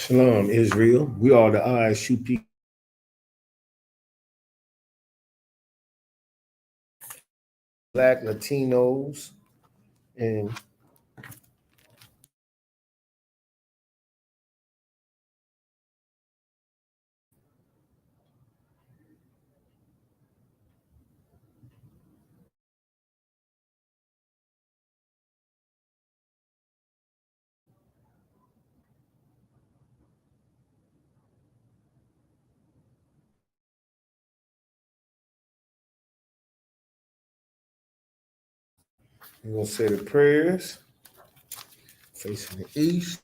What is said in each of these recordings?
Shalom, Israel. We are the ISUP Black Latinos and we're gonna say the prayers facing the east.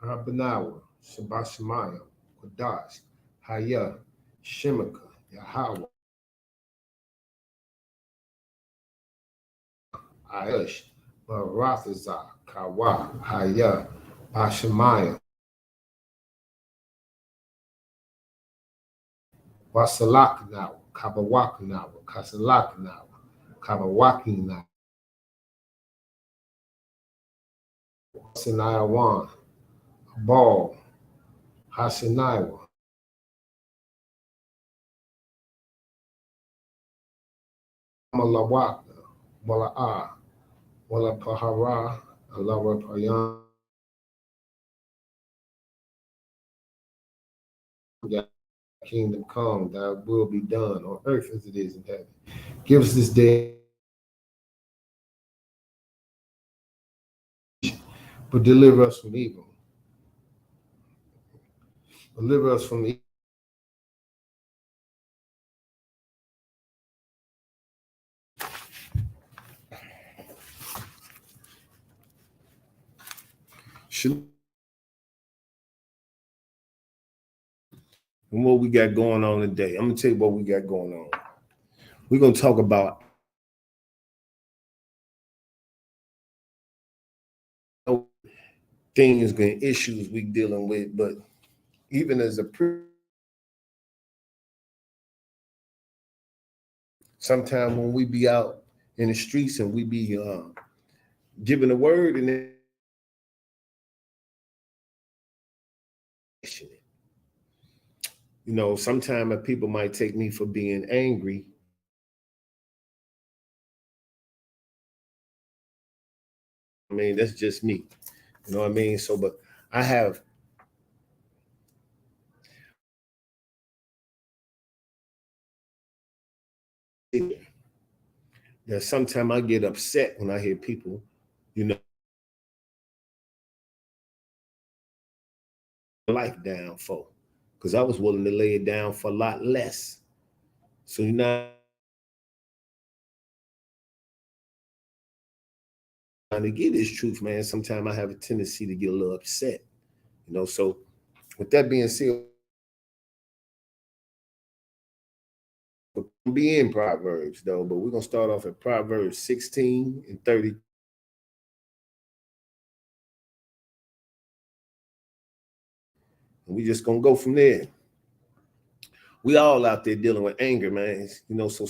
Abanawa, Shabashemaya, Kodash, Haya, Shemaka, Yahweh, Ayush, Barathazar, Kawa, Haya, Bashemaya, Wasalakanawa, Kabawakanawa, Kasalakanawa, Kabawakinawa, Sinayawan, Ball, Hashanaiwa, Malawaka, Mala'a, Wala Pahara, Alawa Payan, Thy kingdom come, thy will be done on earth as it is in heaven. Give us this day, but deliver us from evil. Deliver us from evil. And what we got going on today. I'm gonna tell you what we got going on. We're gonna talk about things and issues we dealing with, but even as a sometimes when we be out in the streets and we be giving a word and then sometimes people might take me for being angry. I mean, that's just me. You know what I mean? So, but I have that sometimes I get upset when I hear people, life down for, because I was willing to lay it down for a lot less. So trying to get this truth, man. Sometimes I have a tendency to get a little upset, So with that being said, we'll be in Proverbs though, but we're gonna start off at Proverbs 16 and 30. And we just gonna go from there. We all out there dealing with anger, man. So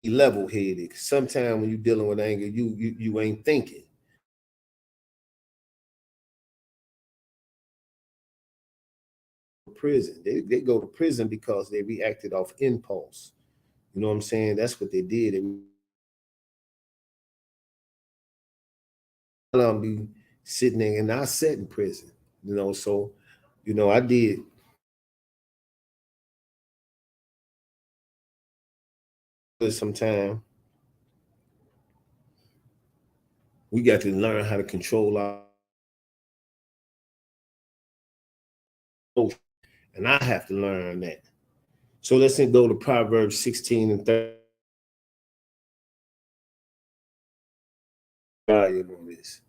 level-headed. Sometimes when you're dealing with anger, you ain't thinking. Prison. They go to prison because they reacted off impulse. You know what I'm saying? That's what they did. I'll be sitting there, and I sat in prison. So I did some time. We got to learn how to control our emotions, and I have to learn that. So let's go to Proverbs 16 and 30. On this.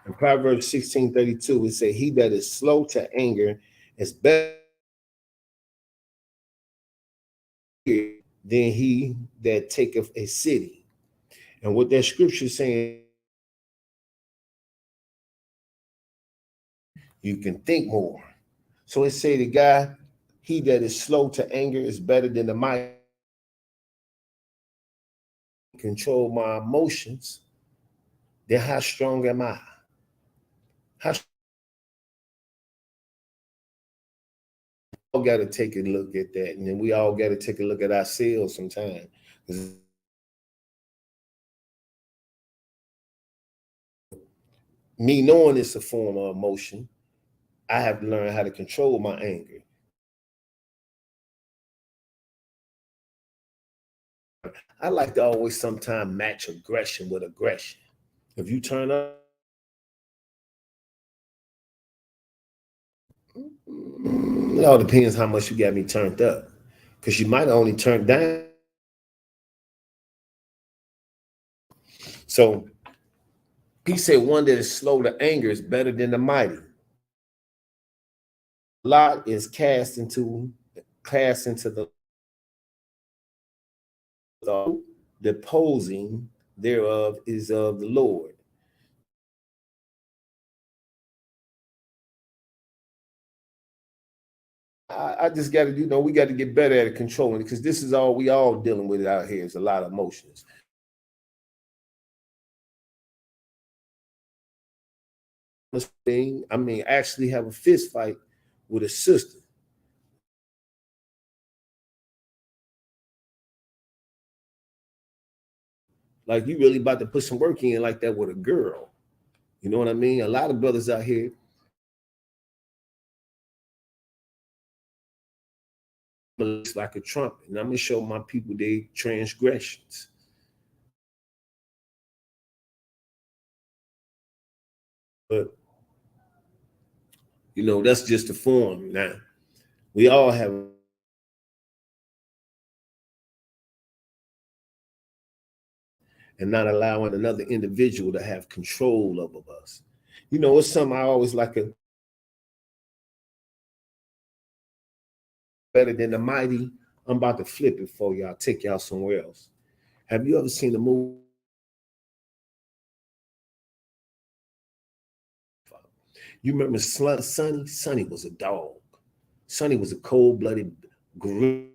In Proverbs 16:32, it says, "He that is slow to anger is better than he that taketh a city." And what that scripture is saying, you can think more. So it say the guy, he that is slow to anger is better than the mighty. control my emotions, then how strong am I? How all got to take a look at that, and then we all got to take a look at ourselves sometimes. Me knowing it's a form of emotion, I have to learn how to control my anger. I like to always sometimes match aggression with aggression. If you turn up, it all depends how much you got me turned up. Because you might only turn down. So he said one that is slow to anger is better than the mighty. Lot is cast into the deposing thereof is of the Lord. I just got to, we got to get better at controlling it because this is all we all dealing with out here is a lot of emotions. I mean, actually have a fist fight with a sister. Like you really about to put some work in like that with a girl. You know what I mean? A lot of brothers out here looks like a trumpet, and I'm gonna show my people their transgressions. But that's just the form. Now we all have, and not allowing another individual to have control over us. It's something I always like a better than the mighty. I'm about to flip it for y'all, take y'all somewhere else. Have you ever seen the movie? You remember Sonny? Sonny was a dog. Sonny was a cold-blooded gorilla.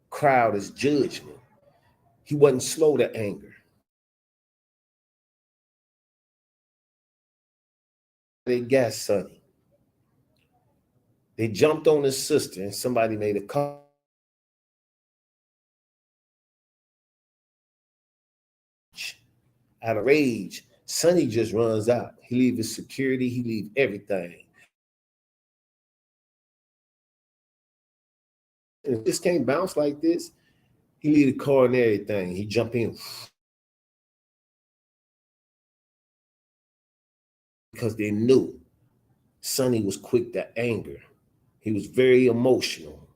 Crowd is judgment. He wasn't slow to anger. They got Sonny. They jumped on his sister, and somebody made a call. Out of rage, Sonny just runs out. He leaves his security. He leaves everything. If this can't bounce like this, he leave the car and everything. He jump in because they knew Sonny was quick to anger. He was very emotional.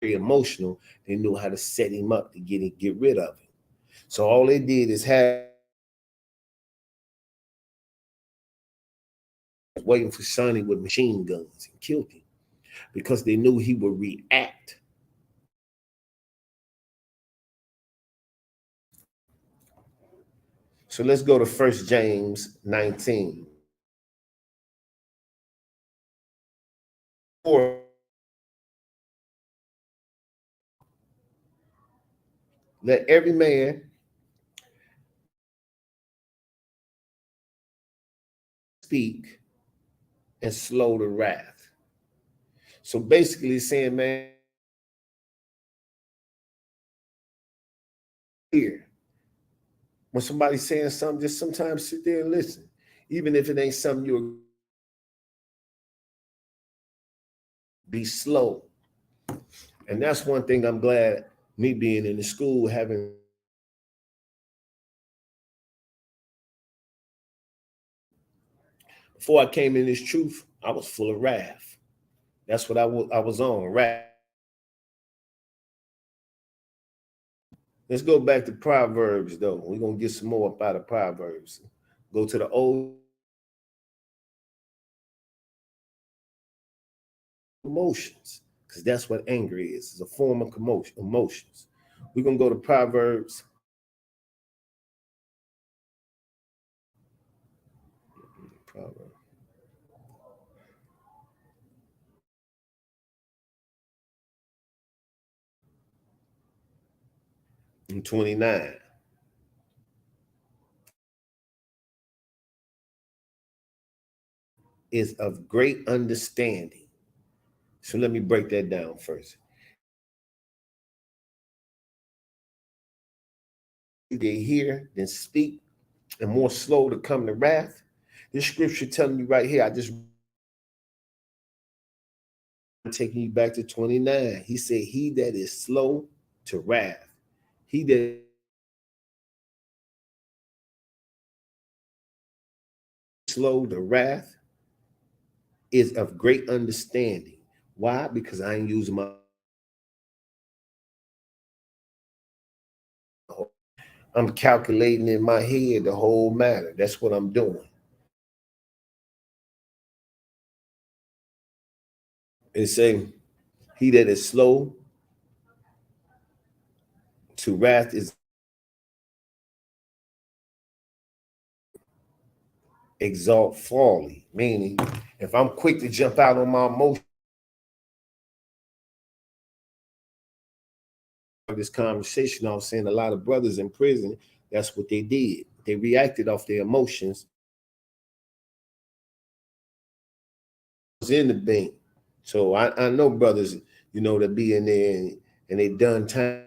Very emotional. They knew how to set him up to get rid of him. So all they did is have waiting for Sonny with machine guns and killed him because they knew he would react. So let's go to 1 James 19. Or let every man speak and slow to wrath. So basically saying, man, here, when somebody's saying something, just sometimes sit there and listen. Even if it ain't something you'll be slow. And that's one thing I'm glad me being in the school having. Before I came in this truth, I was full of wrath. That's what I was on, wrath. Let's go back to Proverbs, though. We're going to get some more up out of Proverbs. Go to the old emotions, because that's what anger is. It's a form of emotions. We're going to go to Proverbs. Proverbs. and 29 is of great understanding. So let me break that down first. They hear, then speak, and more slow to come to wrath. This scripture telling you right here, I just taking you back to 29. He said, he that is slow to wrath, he that slow to wrath is of great understanding. Why? Because I ain't using my I'm calculating in my head the whole matter. That's what I'm doing. It say, he that is slow to wrath is exalt folly. Meaning, if I'm quick to jump out on my emotion, this conversation, I was saying a lot of brothers in prison, that's what they did. They reacted off their emotions. Was in the bank. So I know brothers, that be in there and they done time.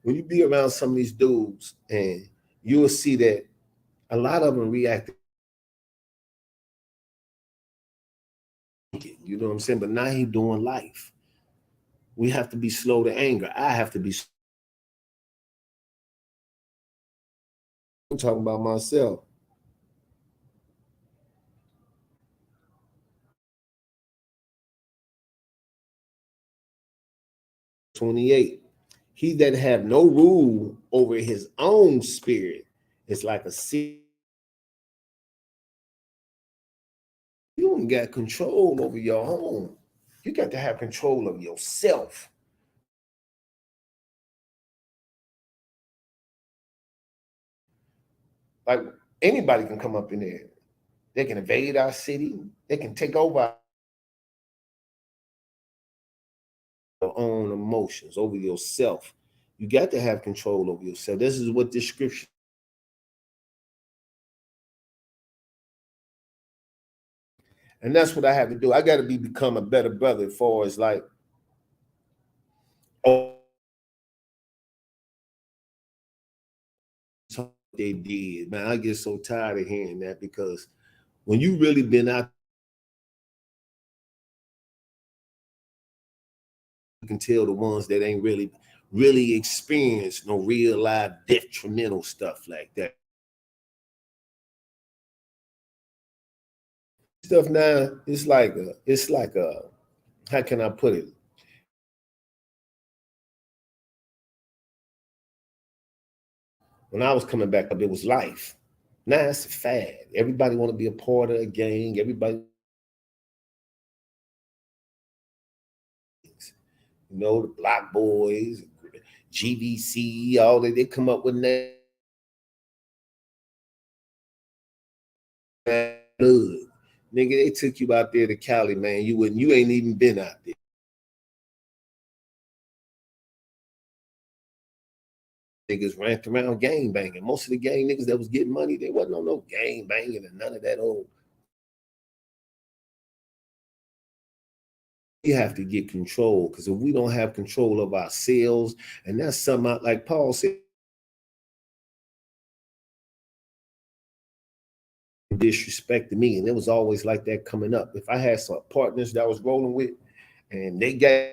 When you be around some of these dudes, and you will see that a lot of them react. You know what I'm saying? But now he doing life. We have to be slow to anger. I have to be. I'm talking about myself. "28. He that have no rule over his own spirit is like a sea." You don't got control over your own. You got to have control of yourself. Like, anybody can come up in there. They can invade our city. They can take over our own emotions, over yourself. You got to have control over yourself. This is what this scripture. And that's what I have to do. I got to become a better brother as far as like, oh, they did. Man, I get so tired of hearing that, because when you really been out, you can tell the ones that ain't really experienced no real life detrimental stuff like that. Stuff now, it's like a how can I put it? When I was coming back up, it was life. Now it's a fad. Everybody want to be a part of a gang. Everybody, the Block Boys, GVC, all that, they come up with that. Nigga, they took you out there to Cali, man. You ain't even been out there. Niggas ran around gang banging. Most of the gang niggas that was getting money, they wasn't on no gang banging and none of that old. We have to get control, because if we don't have control of ourselves, and that's something like Paul said, disrespected me, and it was always like that coming up. If I had some partners that I was rolling with, and they got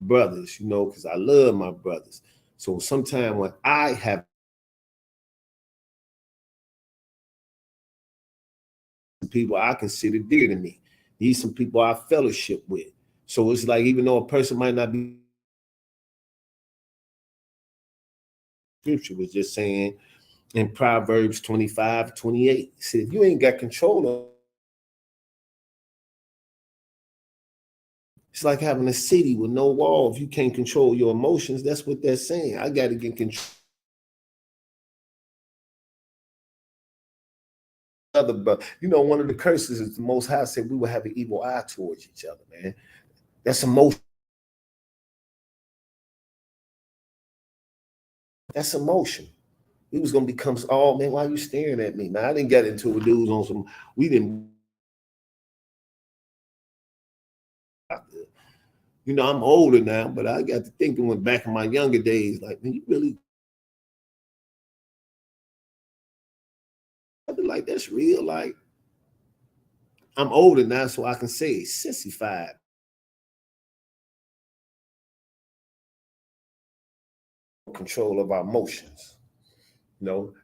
brothers, because I love my brothers. So sometimes when I have people I consider dear to me, these some people I fellowship with. So it's like, even though a person might not be, scripture was just saying in Proverbs 25:28, it said, if you ain't got control of, it's like having a city with no wall. If you can't control your emotions, that's what they're saying. I got to get control. other, but one of the curses is the Most High said we will have an evil eye towards each other, man. That's emotion. That's emotion. We was gonna become, oh man, why are you staring at me? Man, I didn't get into a dudes on some, we didn't. I'm older now, but I got to thinking when back in my younger days, like, man, you really, I'd be like, that's real. Like, I'm older now, so I can say sissified. Control of our emotions.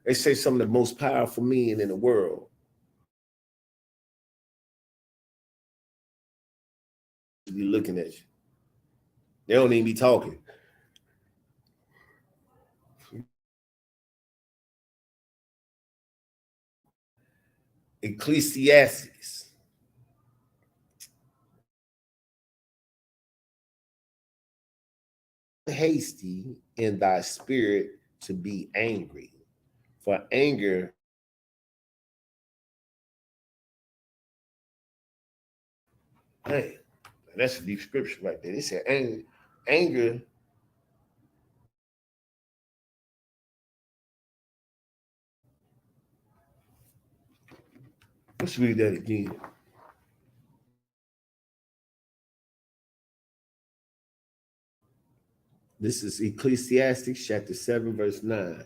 They say some of the most powerful men in the world be looking at you. They don't even be talking. Ecclesiastes. Hasty in thy spirit to be angry, for anger. Hey, that's a deep scripture right there. They said anger. Let's read that again. This is Ecclesiastes chapter 7, verse 9.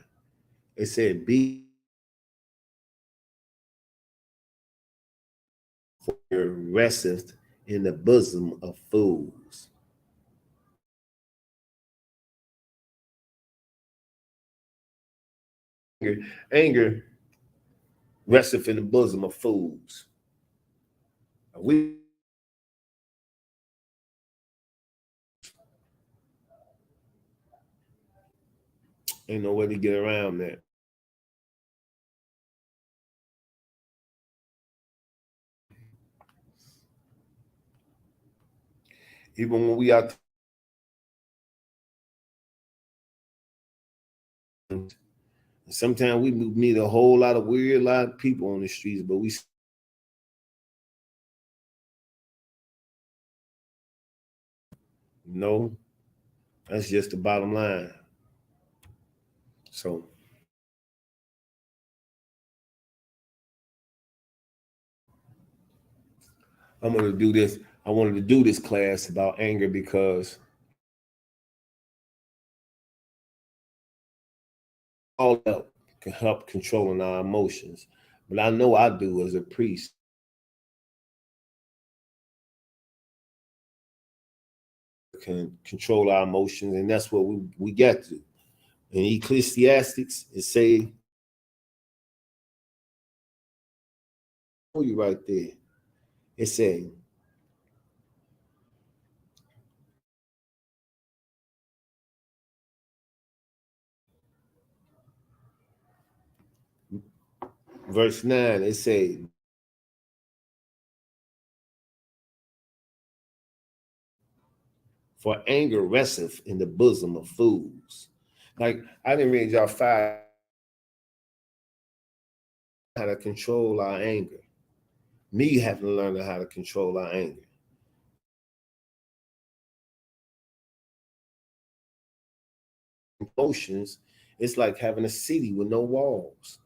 It said, be resteth in the bosom of fools. Anger resteth in the bosom of fools. We ain't no way to get around that. Even when we out, sometimes we meet a whole lot of weird, lot of people on the streets, but we that's just the bottom line. So I'm going to do this. I wanted to do this class about anger because all that can help controlling our emotions. But I know I do as a priest. Can control our emotions, and that's what we got to. In Ecclesiastics, it say, oh, you right there. It say, verse 9, it say, for anger resteth in the bosom of fools. Like, I didn't read y'all 5 how to control our anger. Me having to learn how to control our anger. Emotions, it's like having a city with no walls.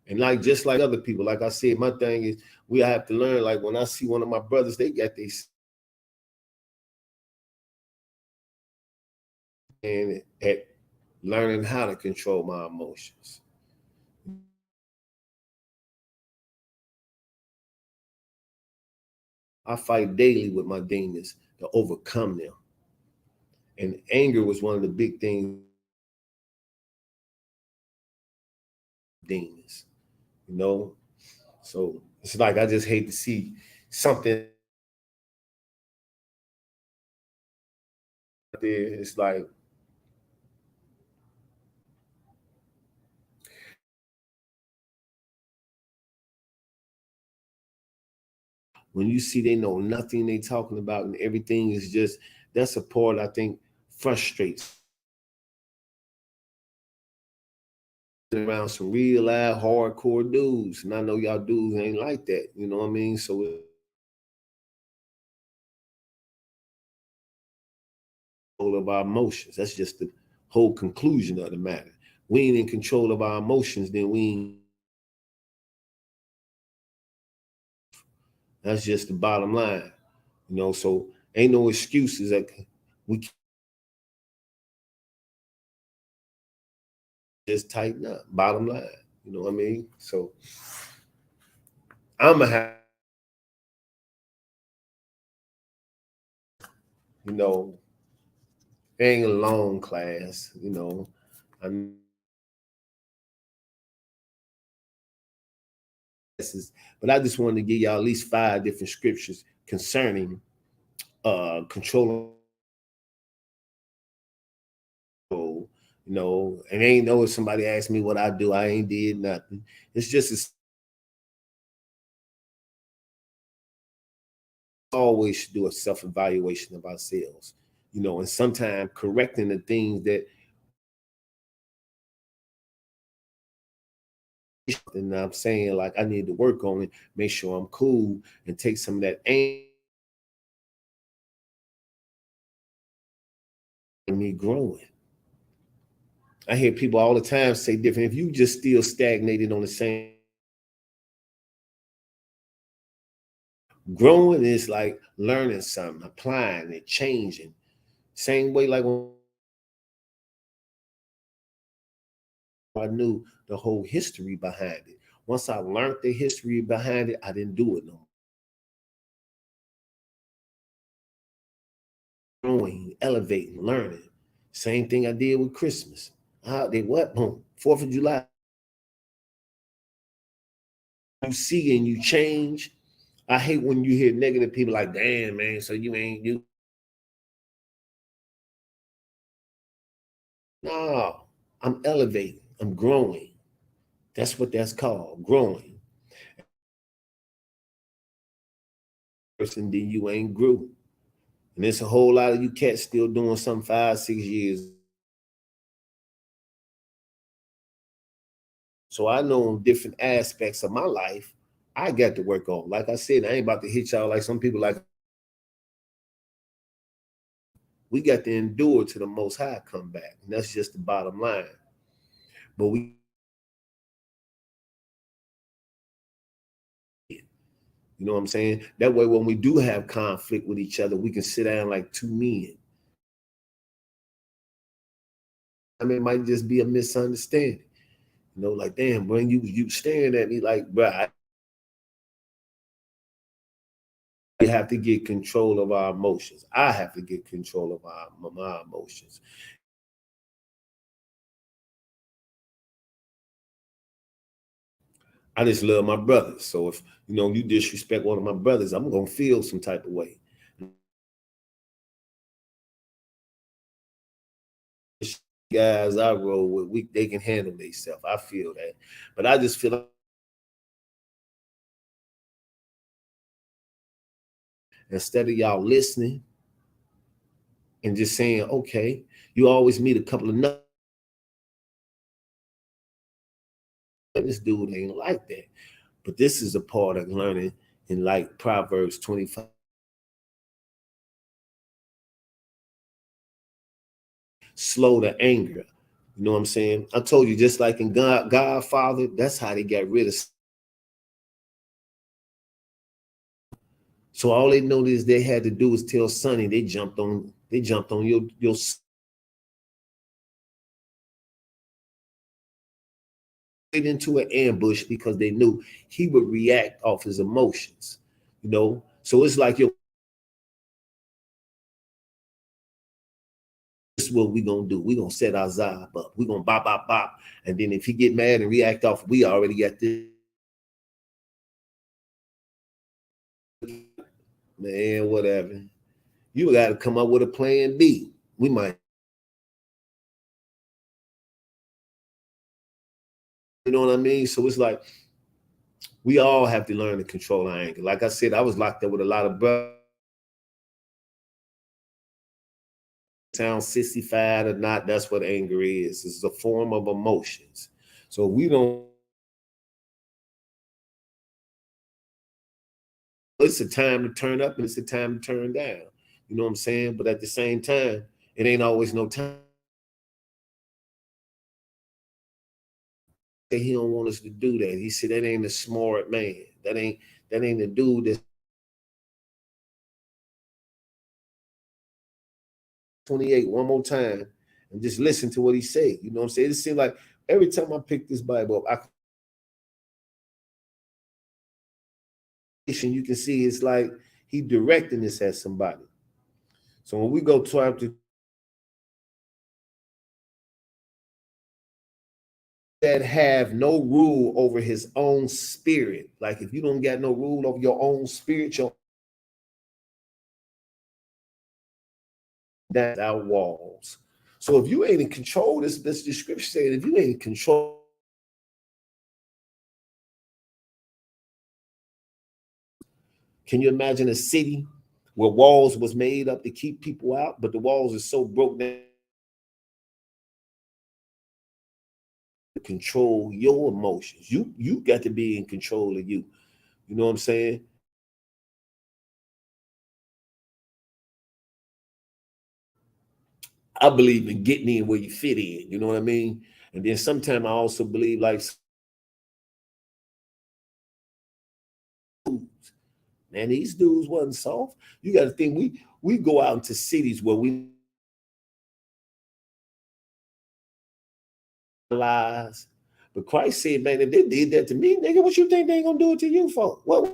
And like just like other people, like I said, my thing is we have to learn. Like when I see one of my brothers, they got these and at learning how to control my emotions. I fight daily with my demons to overcome them. And anger was one of the big things. Demons, So it's like I just hate to see something there. It's like when you see they know nothing they talking about and everything is just, that's a part I think frustrates around some real live hardcore dudes, and I know y'all dudes ain't like that. You know what I mean? So control of our emotions. That's just the whole conclusion of the matter. We ain't in control of our emotions, then we ain't. That's just the bottom line. So ain't no excuses that we can just tighten up. Bottom line. You know what I mean? So I'ma have, you know, it ain't a long class, I'm but I just wanted to give y'all at least 5 different scriptures concerning controlling. And ain't know if somebody asked me what I do, I ain't did nothing. It's just always should do a self-evaluation of ourselves, and sometimes correcting the things that, and I'm saying, like, I need to work on it, make sure I'm cool, and take some of that anger in me growing. I hear people all the time say different. If you just still stagnated on the same, growing is like learning something, applying it, changing. Same way like when I knew the whole history behind it. Once I learned the history behind it, I didn't do it no more. Growing, elevating, learning. Same thing I did with Christmas. They what? Boom. 4th of July. You see and you change. I hate when you hear negative people like, damn, man, so you ain't you. No, I'm elevating. I'm growing. That's what that's called, growing. Person, then you ain't grew. And there's a whole lot of you cats still doing some 5, 6 years. So I know different aspects of my life I got to work on. Like I said, I ain't about to hit y'all like some people like. We got to endure to the Most High come back. And that's just the bottom line. But you know what I'm saying? That way, when we do have conflict with each other, we can sit down like 2 men. I mean, it might just be a misunderstanding. Like, damn, bro, you staring at me like, bro, we have to get control of our emotions. I have to get control of my emotions. I just love my brothers. So if you disrespect one of my brothers, I'm gonna feel some type of way. Guys I roll with, they can handle themselves. I feel that, but I just feel like instead of y'all listening and just saying, okay, you always meet a couple of nuts. This dude ain't like that. But this is a part of learning in like Proverbs 25. Slow to anger. You know what I'm saying? I told you, just like in Godfather, that's how they got rid of. So all they noticed they had to do was tell Sonny. They jumped on your into an ambush because they knew he would react off his emotions. So it's like, yo, this is what we gonna do. We gonna set our Zob up. We gonna bop bop bop, and then if he get mad and react off, we already got this. Man, whatever. You got to come up with a plan B. We might, you know what I mean? So it's like we all have to learn to control our anger. Like I said, I was locked up with a lot of brothers. Sound 65 or not, that's what anger is. It's a form of emotions. So we don't, it's a time to turn up and it's a time to turn down. You know what I'm saying? But at the same time, it ain't always no time. He don't want us to do that. He said that ain't a smart man. That ain't the dude that's 28 one more time and just listen to what he said. You know what I'm saying? It seems like every time I pick this Bible up, you can see it's like he directing this at somebody. So when we go to that have no rule over his own spirit, like if you don't got no rule over your own spirit, that's our walls. So if you ain't in control, this the scripture saying, if you ain't in control, can you imagine a city where walls was made up to keep people out, but the walls are so broke down to control your emotions? You got to be in control of you. You know what I'm saying? I believe in getting in where you fit in. You know what I mean? And then sometimes I also believe like, man, these dudes wasn't soft. You got to think we go out into cities where we lies. But Christ said, man, if they did that to me, nigga, what you think they ain't gonna do it to you for? What?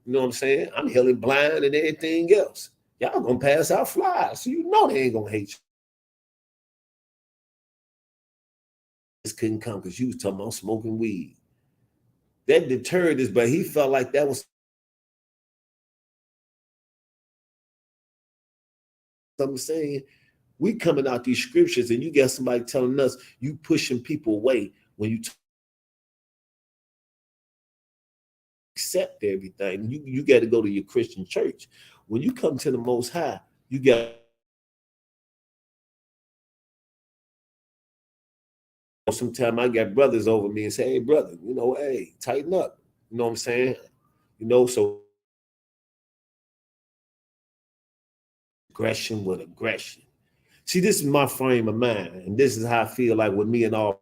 You know what I'm saying? I'm hella blind and everything else. Y'all gonna pass out flies, so you know they ain't gonna hate you. Just couldn't come because you was talking about smoking weed. That deterred us, but he felt like that was something saying. We coming out these scriptures and you got somebody telling us you pushing people away when you accept everything. You got to go to your Christian church. When you come to the Most High, you got. Sometimes I got brothers over me and say, "Hey, brother, hey, tighten up." You know what I'm saying? So aggression with aggression. See, this is my frame of mind, and this is how I feel like with me and all.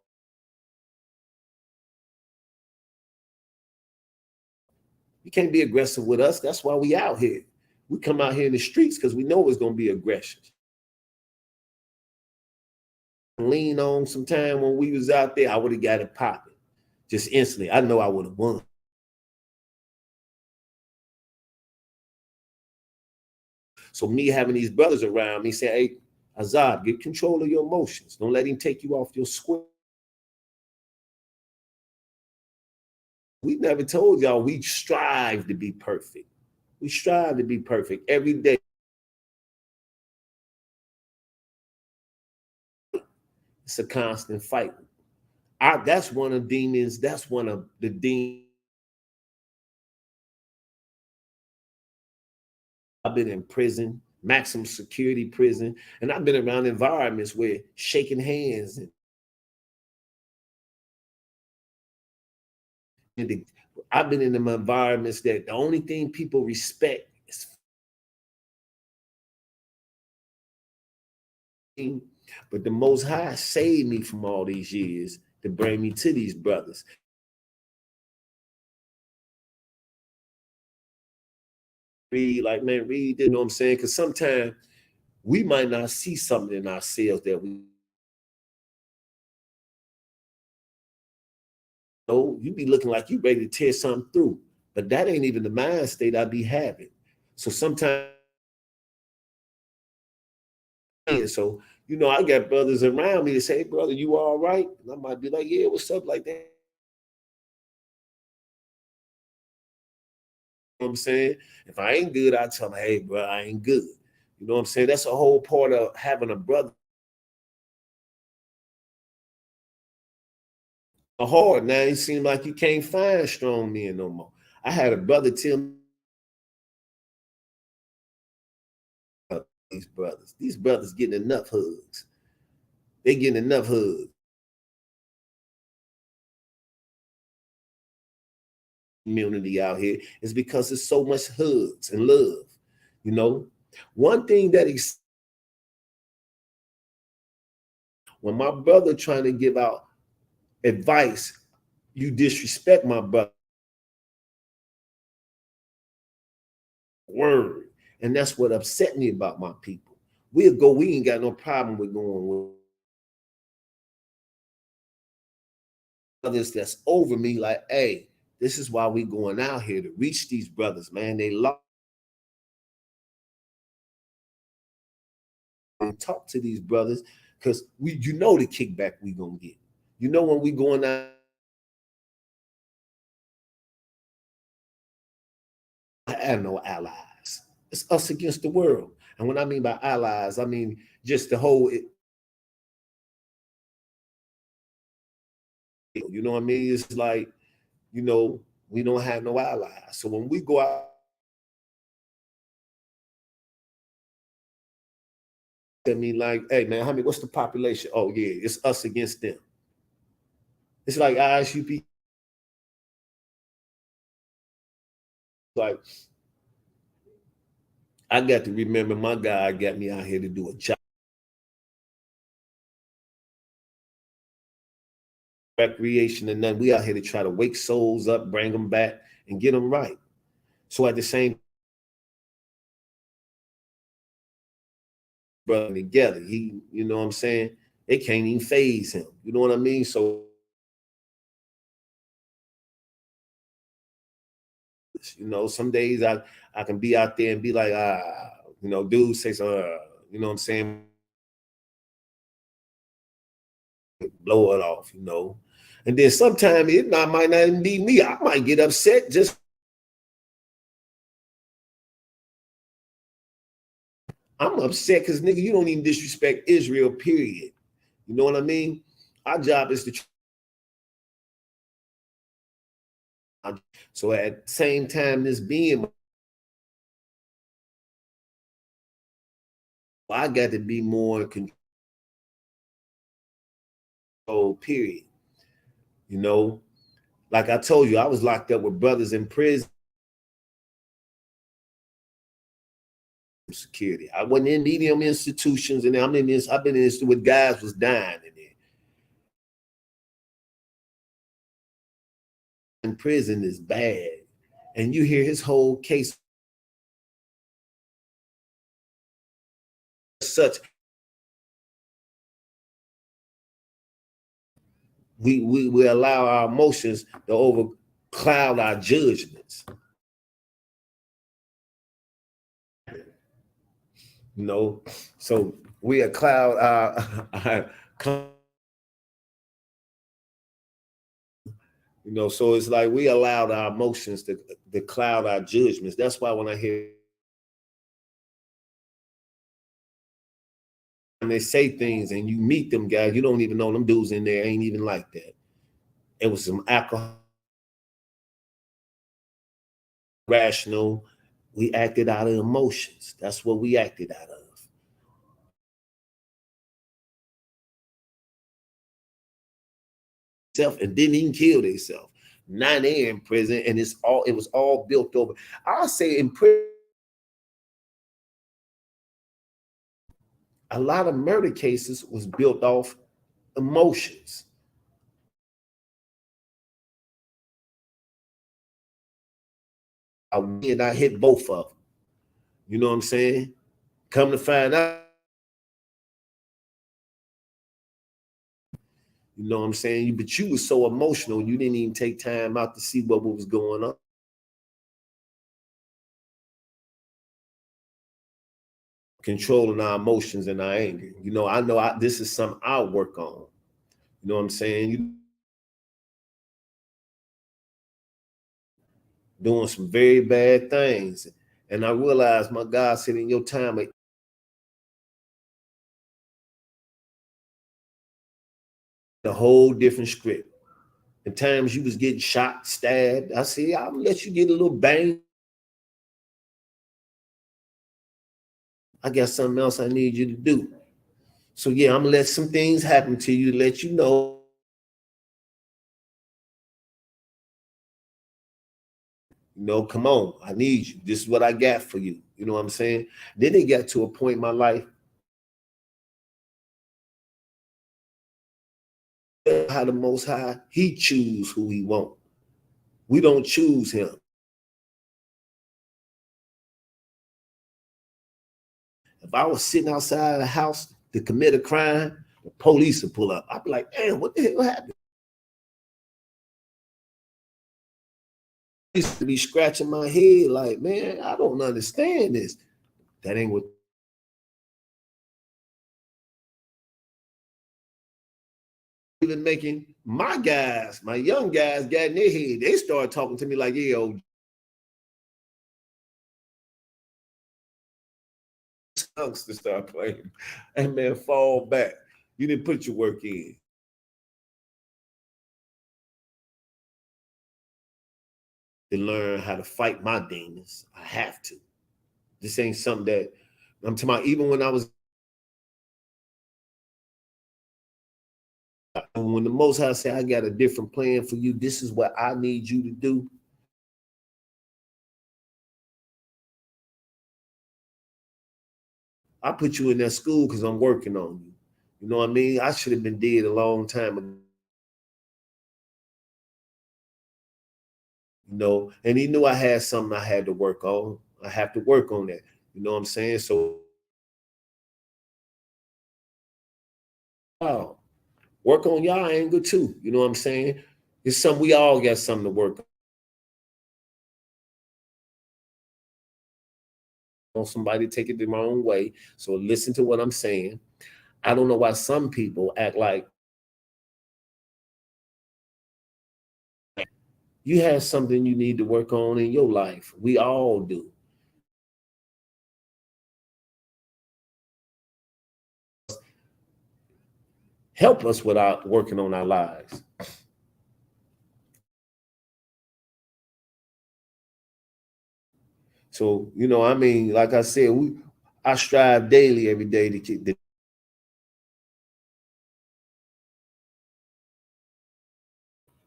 You can't be aggressive with us. That's why we out here. We come out here in the streets because we know it's gonna be aggression. Lean on sometime when we was out there, I would have got it popping just instantly. I know I would have won. So me having these brothers around me saying, "Hey, Azad, get control of your emotions. Don't let him take you off your square." We never told y'all we strive to be perfect. We strive to be perfect every day. It's a constant fight. That's one of the demons. That's one of the demons. I've been in prison, maximum security prison, and I've been around environments where shaking hands and I've been in them environments that the only thing people respect is. But the Most High saved me from all these years to bring me to these brothers. Read, like, man, read, you know what I'm saying? Because sometimes we might not see something in ourselves that we know. You be looking like you ready to tear something through, but that ain't even the mind state I be having. So sometimes, so I got brothers around me that say, "Hey, brother, you all right?" And I might be like, "Yeah, what's up?" Like that. You know what I'm saying? If I ain't good, I tell them, "Hey, bro, I ain't good." You know what I'm saying? That's a whole part of having a brother. Hard now. It seems like you can't find strong men no more. I had a brother tell me These brothers getting enough hugs. They getting enough hugs. Community out here is because there's so much hugs and love. You know, one thing that when my brother trying to give out advice, you disrespect my brother. Word. And that's what upset me about my people. We ain't got no problem with going with others that's over me, like, hey, this is why we going out here to reach these brothers, man. They lost. And talk to these brothers, because you know the kickback we gonna get. You know when we going out, I have no allies. It's us against the world. And when I mean by allies, I mean just the whole. You know what I mean? It's like, you know, we don't have no allies. So when we go out, I mean, like, hey man, what's the population? Oh yeah, it's us against them. It's like ISUP. Like, I got to remember my guy got me out here to do a job. Recreation and then we out here to try to wake souls up, bring them back, and get them right. So at the same brother together, you know what I'm saying? They can't even phase him. You know what I mean? So, you know, some days I can be out there and be like, you know, dude say so, you know what I'm saying? Blow it off, you know. And then sometimes might not even be me. I might get upset just. I'm upset because nigga, you don't even disrespect Israel, period. You know what I mean? Our job is to. So at the same time, this being, I got to be more in control, period. You know, like I told you, I was locked up with brothers in prison. Security. I wasn't in medium institutions, and I've been in this with guys was dying in there. In prison is bad, and you hear his whole case. Such we allow our emotions to overcloud our judgments. You know, so we cloud our you know, so it's like we allowed our emotions to cloud our judgments. That's why when I hear and they say things and you meet them guys, you don't even know them dudes in there ain't even like that. It was some alcohol, rational. We acted out of emotions. That's what we acted out of. Self and didn't even kill themselves. Now they're in prison, and it was all built over. I say in prison, a lot of murder cases was built off emotions. And I hit both of them. You know what I'm saying? Come to find out, you know what I'm saying? But you was so emotional, you didn't even take time out to see what was going on. Controlling our emotions and our anger. You know this is something I'll work on. You know what I'm saying? Doing some very bad things. And I realized my God said in your time, a whole different script. In times you was getting shot, stabbed. I see, I'll let you get a little bang. I got something else I need you to do. So yeah, I'm gonna let some things happen to you to let you know. You know, come on, I need you. This is what I got for you. You know what I'm saying? Then it got to a point in my life how the Most High, He choose who He want. We don't choose Him. If I was sitting outside of the house to commit a crime, the police would pull up. I'd be like, damn, what the hell happened? I used to be scratching my head like, man, I don't understand this. That ain't what. Even making my guys, my young guys, got in their head. They started talking to me like, yeah, old skunks to start playing. And man, fall back. You didn't put your work in. To learn how to fight my demons. I have to. This ain't something that I'm talking about. Even when I was, when the Most High said, I got a different plan for you, this is what I need you to do. I put you in that school because I'm working on you. You know what I mean? I should have been dead a long time ago. You know, and he knew I had something I had to work on. I have to work on that. You know what I'm saying? So, wow, work on y'all anger too. You know what I'm saying? It's something we all got something to work on. Somebody take it the wrong way. So listen to what I'm saying. I don't know why some people act like you have something you need to work on in your life. We all do. Help us without working on our lives. So, you know, I mean, like I said, I strive daily every day to keep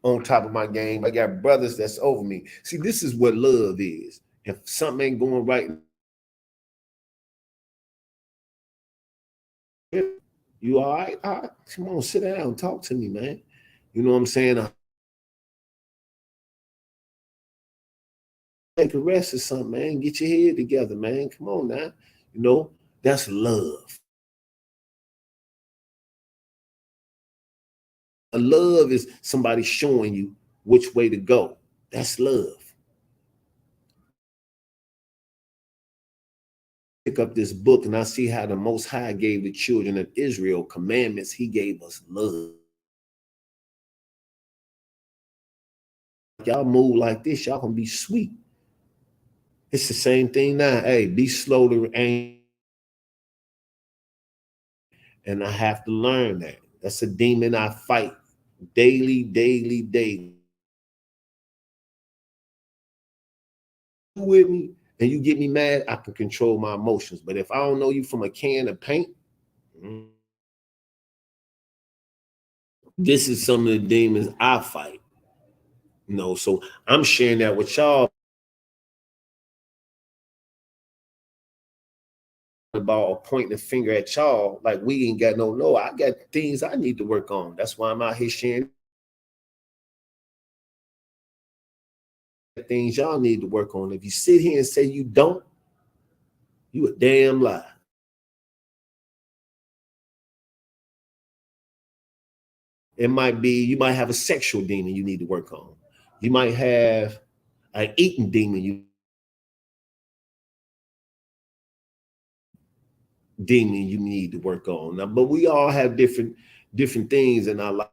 on top of my game. I got brothers that's over me. See, this is what love is. If something ain't going right, you all right? All right? Come on, sit down, talk to me, man. You know what I'm saying? Take a rest or something, man. Get your head together, man. Come on now. You know, that's love. A love is somebody showing you which way to go. That's love. Pick up this book and I see how the Most High gave the children of Israel commandments. He gave us love. Y'all move like this, y'all gonna be sweet. It's the same thing now. Hey, be slow to anger. And I have to learn that. That's a demon I fight daily, daily, daily. With me and you get me mad, I can control my emotions. But if I don't know you from a can of paint, this is some of the demons I fight. You know, so I'm sharing that with y'all about pointing the finger at y'all like we ain't got no. I got things I need to work on. That's why I'm out here sharing things y'all need to work on. If you sit here and say you don't, you a damn lie. It might be you might have a sexual demon you need to work on. You might have an eating demon you need to work on. Now, but we all have different things in our life.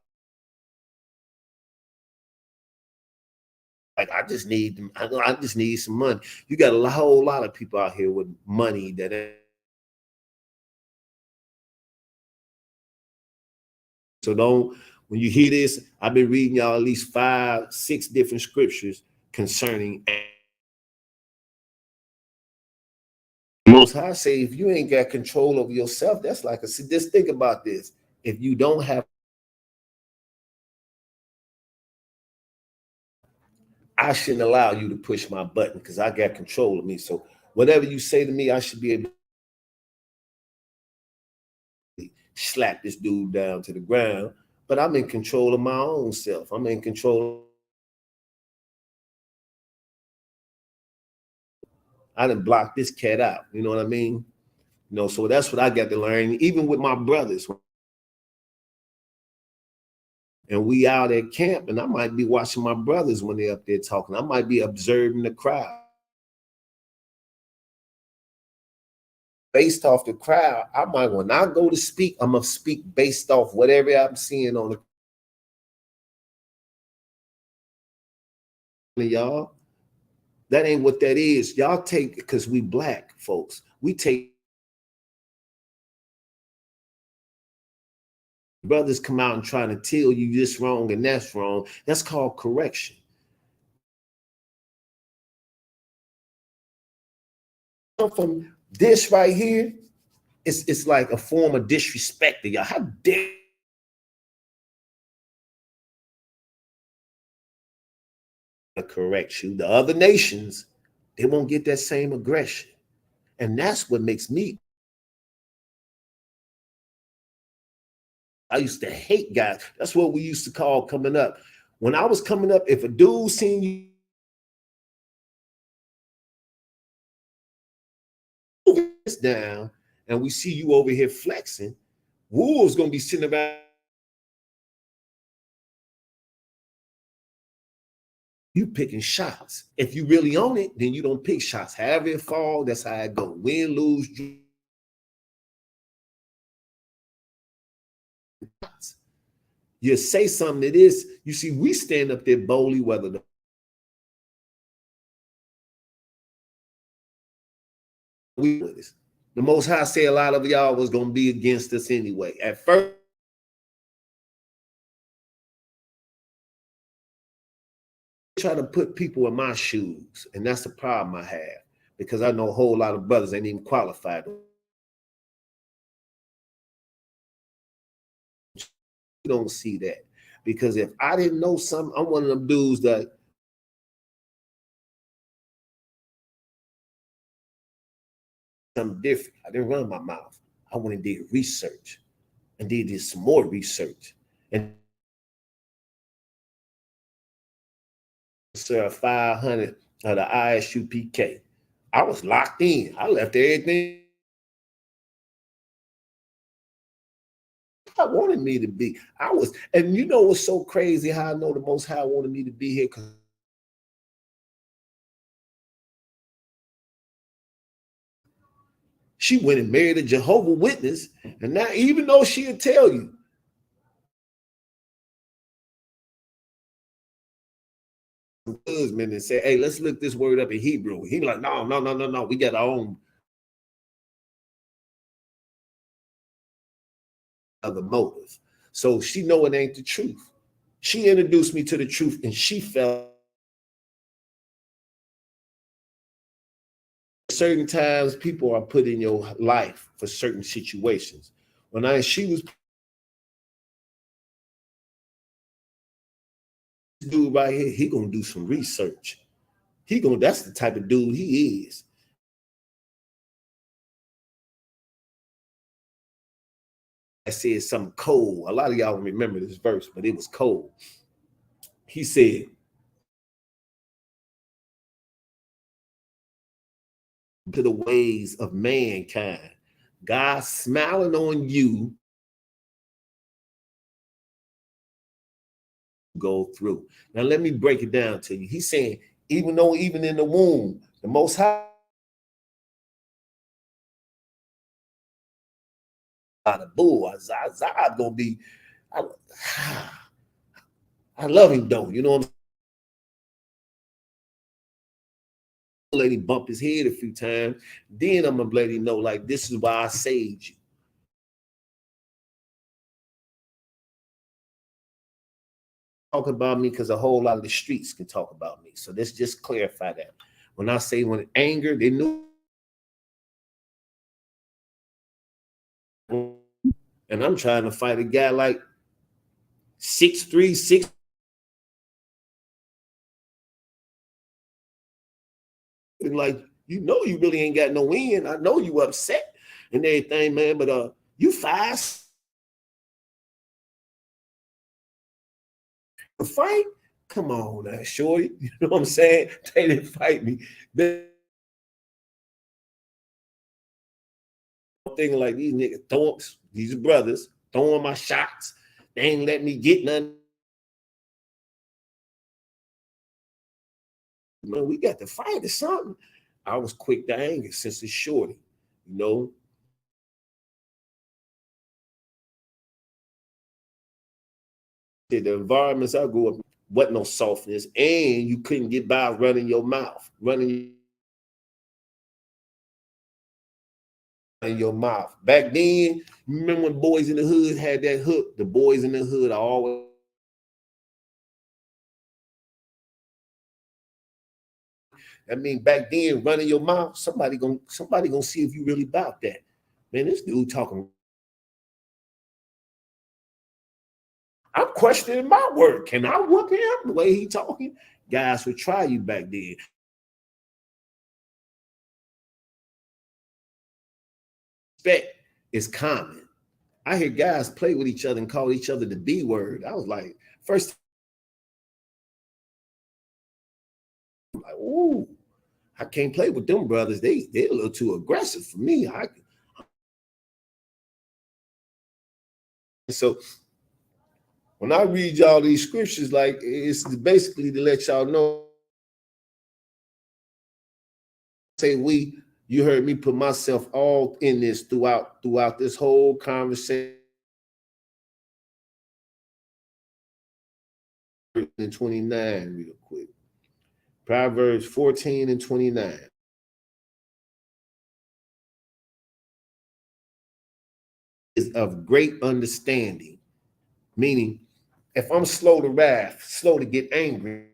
Like I just need some money. You got a whole lot of people out here with money that. So don't, when you hear this, I've been reading y'all at least 5, 6 different scriptures concerning Most High say, if you ain't got control over yourself, that's like see, just think about this. If you don't have, I shouldn't allow you to push my button because I got control of me. So whatever you say to me, I should be able to slap this dude down to the ground. But I'm in control of my own self. I'm in control. I didn't block this cat out. You know what I mean? You know, so that's what I got to learn. Even with my brothers, and we out at camp, and I might be watching my brothers when they're up there talking. I might be observing the crowd. Based off the crowd, I might, when I go to speak, I'm gonna speak based off whatever I'm seeing on the y'all. That ain't what that is. Y'all take, because we black folks, we take brothers come out and trying to tell you this wrong and that's wrong. That's called correction. From this right here, it's like a form of disrespect to y'all. How dare correct you? The other nations, they won't get that same aggression. And that's what makes me. I used to hate guys. That's what we used to call coming up. When I was coming up, if a dude seen you down and we see you over here flexing, wolves gonna be sitting around you picking shots. If you really own it, then you don't pick shots. However it fall, that's how it go. Win, lose, you say something that is, you see, we stand up there boldly, whether the Most High say a lot of y'all was going to be against us anyway. At first, try to put people in my shoes, and that's the problem I have, because I know a whole lot of brothers ain't even qualified. You don't see that, because if I didn't know something, I'm one of them dudes that something different. I didn't run my mouth. I went and did research, and did some more research, and sir 500 of the ISUPK. I was locked in. I left everything I wanted me to be. I was, and you know what's so crazy? How I know the Most High wanted me to be here, because she went and married a Jehovah's Witness, and now even though she'll tell you, husband, and say, "Hey, let's look this word up in Hebrew." He like, "No, no, no, no, no. We got our own other motive." So she know it ain't the truth. She introduced me to the truth, and she felt certain times people are put in your life for certain situations. She was dude right here, he gonna do some research. That's the type of dude he is. I said something cold. A lot of y'all remember this verse, but it was cold. He said, to the ways of mankind, God smiling on you, go through. Now let me break it down to you. He's saying, even though even in the womb, the Most High, the bull, Zod gonna be. I, I love him though. You know what I'm saying? Let him bump his head a few times. Then I'm gonna let him know, like, this is why I saved you. Talk about me because a whole lot of the streets can talk about me. So let's just clarify that. When I say when anger, they knew And I'm trying to fight a guy like 6'3", 6. Like, you know, you really ain't got no win. I know you upset and everything, man, but you fast. The fight? Come on now, shorty. You know what I'm saying? They didn't fight me. They thinking like these niggas thumps, these brothers throwing my shots. They ain't let me get nothing. Man, we got to fight or something. I was quick to anger since it's shorty, you know. The environments I grew up in wasn't no softness, and you couldn't get by running your mouth, running in your mouth. Back then, remember when Boys in the Hood had that hook? The Boys in the Hood are always. I mean, back then, running your mouth, somebody gonna see if you really about that. Man, this dude talking. I'm questioning my word. Can I whoop him the way he talking? Guys would try you back then. Respect is common. I hear guys play with each other and call each other the B word. I was like, first, I'm like, ooh, I can't play with them brothers. They're a little too aggressive for me. So when I read y'all these scriptures, like it's basically to let y'all know. Say we, you heard me put myself all in this throughout this whole conversation. In 29, real quick. Proverbs 14 and 29. Is of great understanding, meaning if I'm slow to wrath, slow to get angry,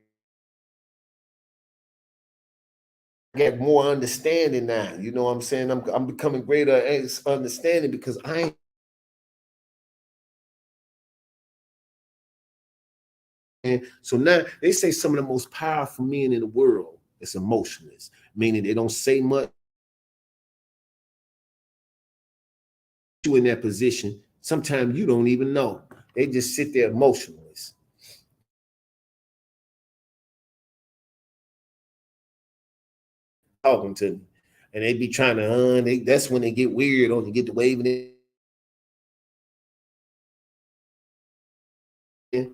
I get more understanding now. You know what I'm saying? I'm becoming greater understanding because I ain't. And so now they say some of the most powerful men in the world is emotionless, meaning they don't say much. You in that position, sometimes you don't even know. They just sit there emotionless. Talking to me. And they be trying to that's when they get weird on, they get to waving it.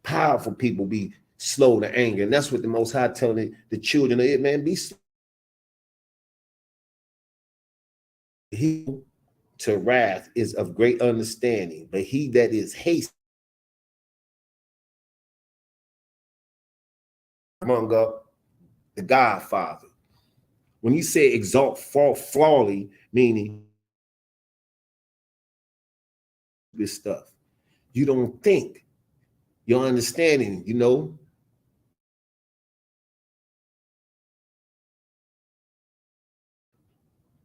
Powerful people be slow to anger. And that's what the Most High telling the children of it, man, be slow. He to wrath is of great understanding, but he that is hasty among up the Godfather. When you say exalt flawly, meaning this stuff, you don't think, your understanding, you know.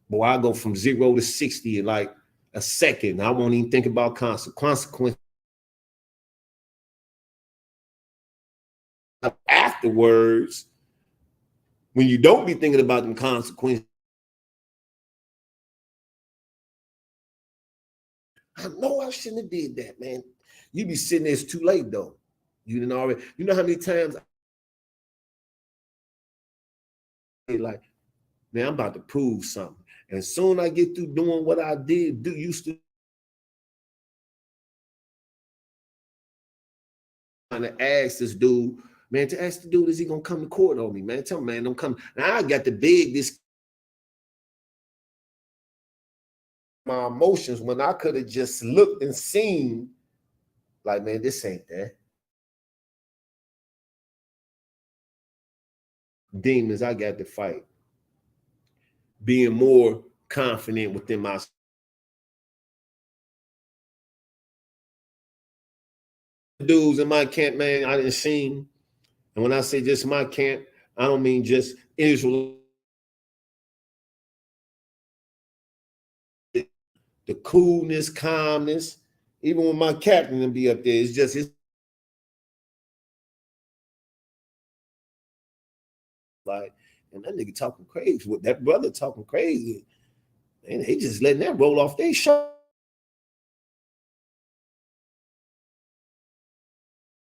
Boy, I go from 0 to 60 in like a second. I won't even think about consequence. Afterwards, when you don't be thinking about them consequences, I know I shouldn't have did that, man. You be sitting there, it's too late though. You didn't already, you know how many times I like, man, I'm about to prove something. And soon I get through doing what I used to trying to ask this dude, man, to ask the dude, is he gonna come to court on me, man? Tell him, man, don't come. Now I got to beg this my emotions when I could have just looked and seen, like, man, this ain't that. Demons, I got to fight. Being more confident within myself. Dudes in my camp, man, I didn't see. And when I say just my camp, I don't mean just Israel. the coolness, calmness. Even when my captain and be up there, it's just his like, and that nigga talking crazy. With that brother talking crazy, and they just letting that roll off their shoulder.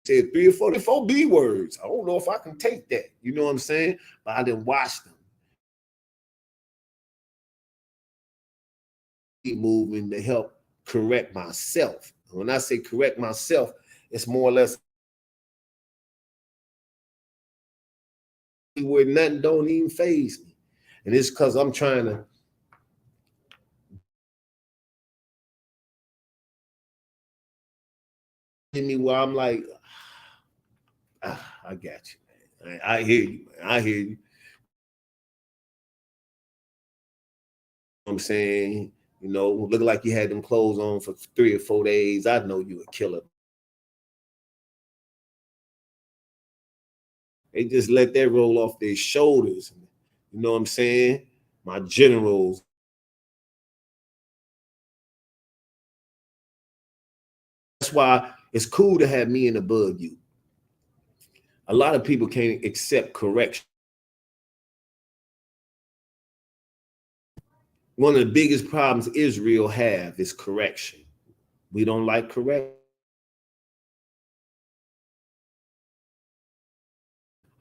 Said 3 or 4 B words. I don't know if I can take that. You know what I'm saying? But I didn't watch them. Moving to help correct myself. When I say correct myself, it's more or less where nothing don't even faze me. And it's because I'm trying to get me where I'm like, I got you, man. I hear you, man. I hear you. I'm saying, you know, look like you had them clothes on for 3 or 4 days. I know you a killer. They just let that roll off their shoulders. You know what I'm saying? My generals. That's why it's cool to have me and the Bug You. A lot of people can't accept correction. One of the biggest problems Israel have is correction. We don't like correction.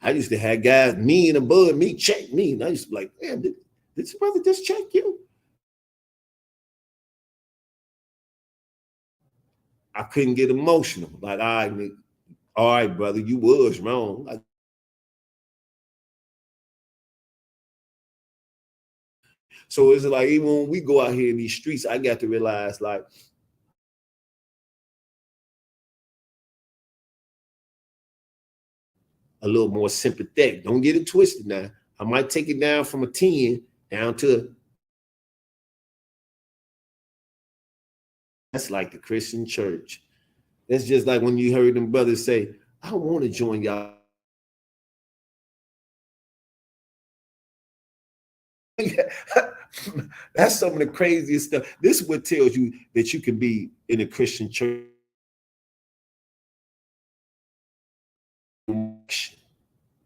I used to have guys, me and the Bud, me check me. And I used to be like, man, did this brother just check you? I couldn't get emotional. Like, all right, brother, you was wrong. Like, so it's like, even when we go out here in these streets, I got to realize, like, a little more sympathetic. Don't get it twisted now. I might take it down from a 10 down to, that's like the Christian church. That's just like when you heard them brothers say, I want to join y'all. That's some of the craziest stuff. This is what tells you that you can be in a Christian church.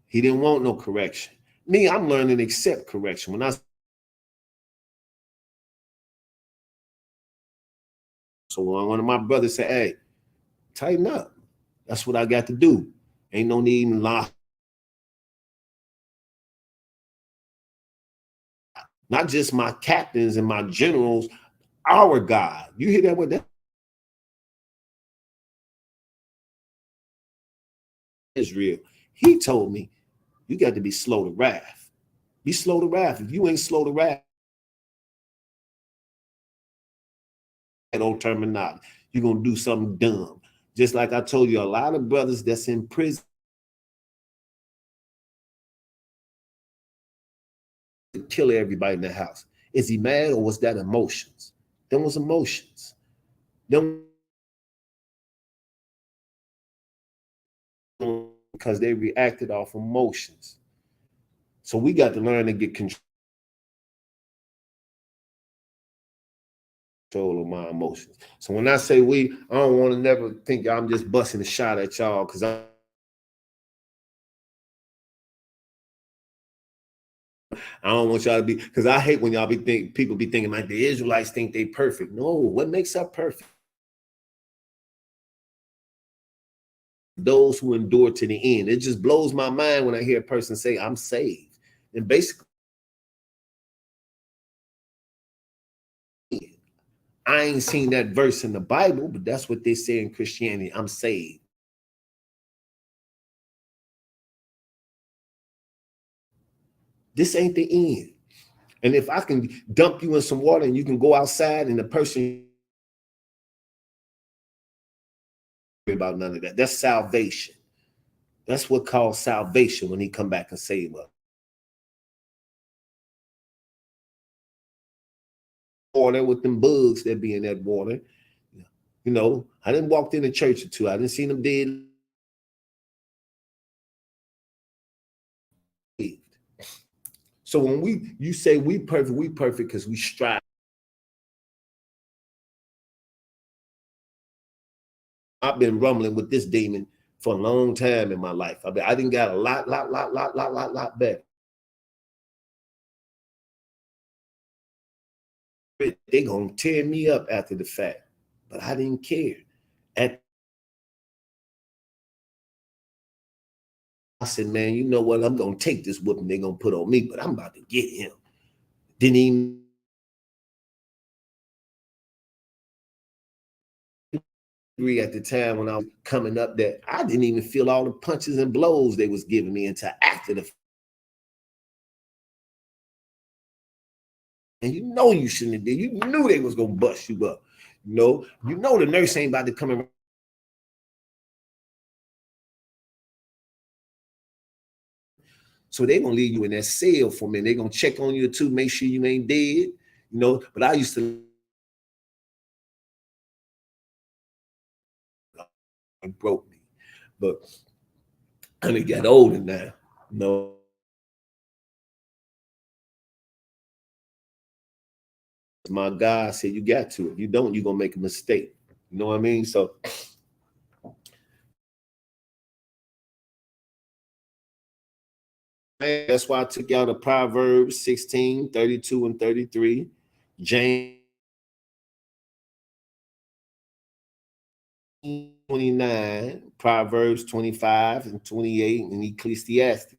He didn't want no correction. Me, I'm learning to accept correction. When I so when one of my brothers said, hey, tighten up. That's what I got to do. Ain't no need in lie. Not just my captains and my generals, our God. You hear that with that? Israel. He told me, you got to be slow to wrath. Be slow to wrath. If you ain't slow to wrath, old terminology, you're going to do something dumb. Just like I told you, a lot of brothers that's in prison kill everybody in the house. Is he mad or was that emotions? Them was emotions. Them because they reacted off emotions. So we got to learn to get control of my emotions. So when I say we, I don't want to never think I'm just busting a shot at y'all because I don't want y'all to be, because I hate when y'all people be thinking like the Israelites think they perfect. No, what makes up perfect? Those who endure to the end. It just blows my mind when I hear a person say, I'm saved. And basically, I ain't seen that verse in the Bible, but that's what they say in Christianity. I'm saved. This ain't the end. And if I can dump you in some water and you can go outside and the person about none of that, that's salvation. That's what calls salvation when he come back and save us. Water with them bugs that be in that water. You know, I didn't walk in the church or two. I didn't see them dead. So when you say we perfect because we strive. I've been rumbling with this demon for a long time in my life. I didn't got a lot better. They gonna tear me up after the fact, but I didn't care. I said, man, you know what? I'm gonna take this whooping they're gonna put on me, but I'm about to get him. Didn't even agree at the time when I was coming up that I didn't even feel all the punches and blows they was giving me until after the. And you know you shouldn't have did. You knew they was gonna bust you up. You know the nurse ain't about to come around. So they gonna leave you in that cell for a minute. They gonna check on you too, make sure you ain't dead. But I used to broke me, but I done got older now. My God said you got to. If you don't, you're gonna make a mistake. You know what I mean? So that's why I took out of Proverbs 16, 32, and 33. James 29, Proverbs 25 and 28, and Ecclesiastes.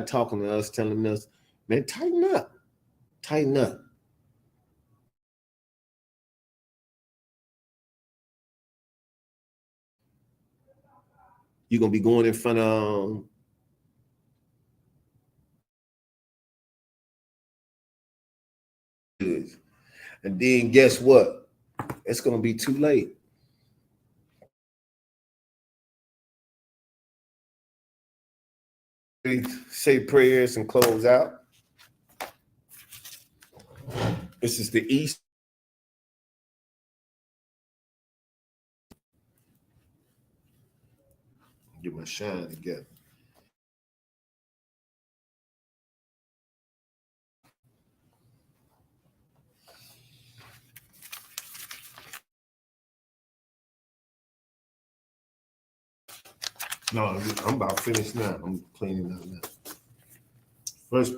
Talking to us, telling us, man, tighten up. Tighten up. You're gonna be going in front of and then guess what? It's gonna be too late. Say prayers and close out. This is the East. Get my shine together. No, I'm about finished now. I'm cleaning out now. First,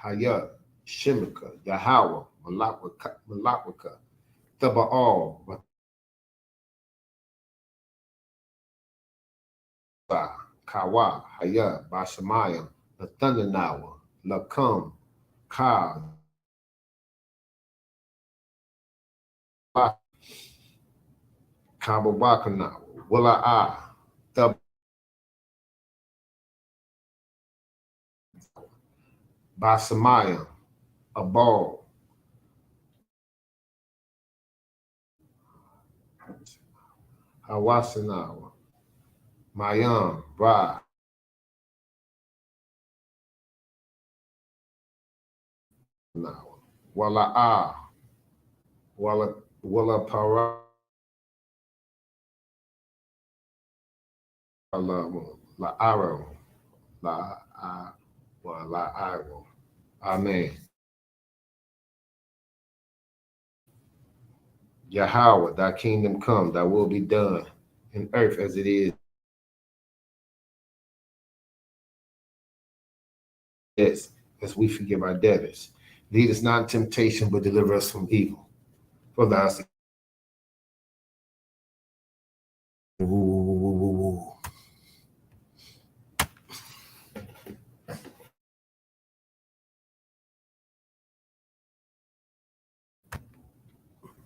Hayat, Shemika, Yahweh, Malakwika, Thaba'al, Kawa, Hayat, Bashamaya, the Thundernawa, Lakum, Ka, Kabawakanawa, Willa'a, Thab, Basamaya, Abal, Hawasanawa, Mayam, Ra, Walla'a, Walla Para, La'aro, La'aro. Amen. Yahweh, thy kingdom come, thy will be done in earth as it is. Yes, as we forgive our debtors. Lead us not in temptation, but deliver us from evil. For thou